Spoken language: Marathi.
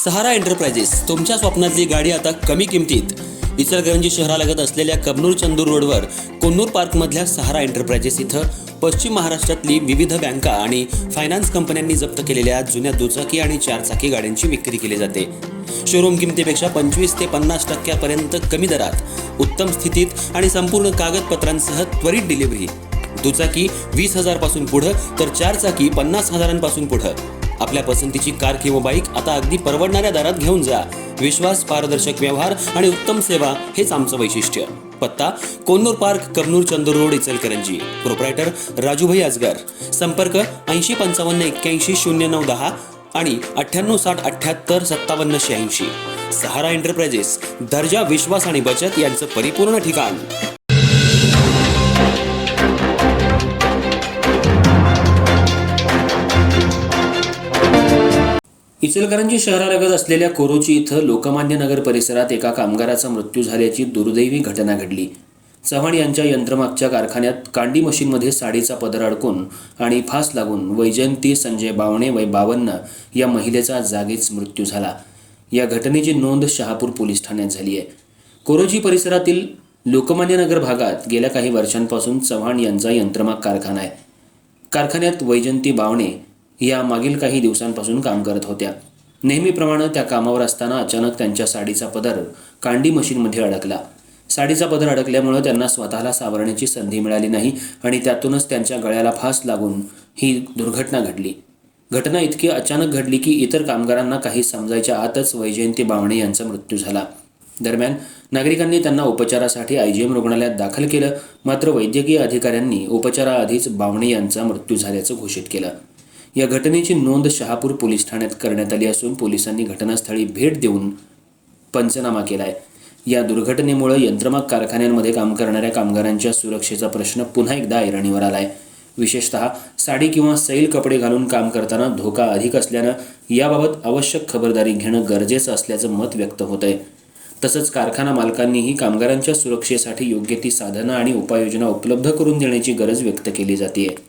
सहारा एंटरप्राइजेस तुमच्या स्वप्नातली गाडी आता कमी किमतीत। इचलकरंजी शहरालगत असलेल्या कबनूर चंदूर रोडवर कोन्नूर पार्कमधल्या सहारा एंटरप्राइजेस इथं पश्चिम महाराष्ट्रातली विविध बँका आणि फायनान्स कंपन्यांनी जप्त केलेल्या जुन्या दुचाकी आणि चारचाकी गाड्यांची विक्री केली जाते। शोरूम किमतीपेक्षा 25 ते 50% कमी दरात, उत्तम स्थितीत आणि संपूर्ण कागदपत्रांसह त्वरित डिलिव्हरी। दुचाकी 20,000 पासून पुढे तर चारचाकी 50,000 पुढे। आपल्या पसंतीची कार किंवा बाईक आता अगदी परवडणाऱ्या दरात घेऊन जा। विश्वास, पारदर्शक व्यवहार आणि उत्तम सेवा हेच आमचं वैशिष्ट्य। पत्ता Konnur park, Kabnur Chandur road, Ichalkaranji. Proprietor Rajubhai Ajgar. संपर्क 8055810910 आणि 9860785786। सहारा एंटरप्राइजेस, दर्जा, विश्वास आणि बचत यांचं परिपूर्ण ठिकाण। इचलकरंजी शहरालगत असलेल्या कोरोची इथं लोकमान्य नगर परिसरात एका कामगाराचा मृत्यू झाल्याची दुर्दैवी घटना घडली। चव्हाण यांच्या यंत्रमागच्या कारखान्यात कांडी मशीनमध्ये साडीचा पदर अडकून आणि फास लागून वैजयंती संजय बावणे वय 52 या महिलेचा जागीच मृत्यू झाला। या घटनेची नोंद शहापूर पोलीस ठाण्यात झाली आहे। कोरोची परिसरातील लोकमान्य नगर भागात गेल्या काही वर्षांपासून चव्हाण यांचा यंत्रमाग कारखाना आहे। कारखान्यात वैजयंती बावणे या मागील काही दिवसांपासून काम करत होत्या। नेहमीप्रमाणे त्या कामावर असताना अचानक त्यांच्या साडीचा पदर कांडी मशीनमध्ये अडकला। साडीचा पदर अडकल्यामुळे त्यांना स्वतःला सावरण्याची संधी मिळाली नाही आणि त्यातूनच त्यांच्या गळ्याला फास लागून ही दुर्घटना घडली। घटना इतकी अचानक घडली की इतर कामगारांना काही समजायच्या आतच वैजयंती बावणे यांचा मृत्यू झाला। दरम्यान नागरिकांनी त्यांना उपचारासाठी IGM रुग्णालयात दाखल केलं, मात्र वैद्यकीय अधिकाऱ्यांनी उपचाराआधीच बावणे यांचा मृत्यू झाल्याचं घोषित केलं। या घटनेची नोंद शहापूर पोलीस ठाण्यात करण्यात आली असून पोलिसांनी घटनास्थळी भेट देऊन पंचनामा केलाय। या दुर्घटनेमुळे यंत्रमाग कारखान्यांमध्ये काम करणाऱ्या कामगारांच्या सुरक्षेचा प्रश्न पुन्हा एकदा ऐरणीवर आलाय। विशेषतः साडी किंवा सैल कपडे घालून काम करताना धोका अधिक असल्यानं याबाबत आवश्यक खबरदारी घेणं गरजेचं असल्याचं मत व्यक्त होतंय। तसंच कारखाना मालकांनीही कामगारांच्या सुरक्षेसाठी योग्य ती साधनं आणि उपाययोजना उपलब्ध करून देण्याची गरज व्यक्त केली जाते।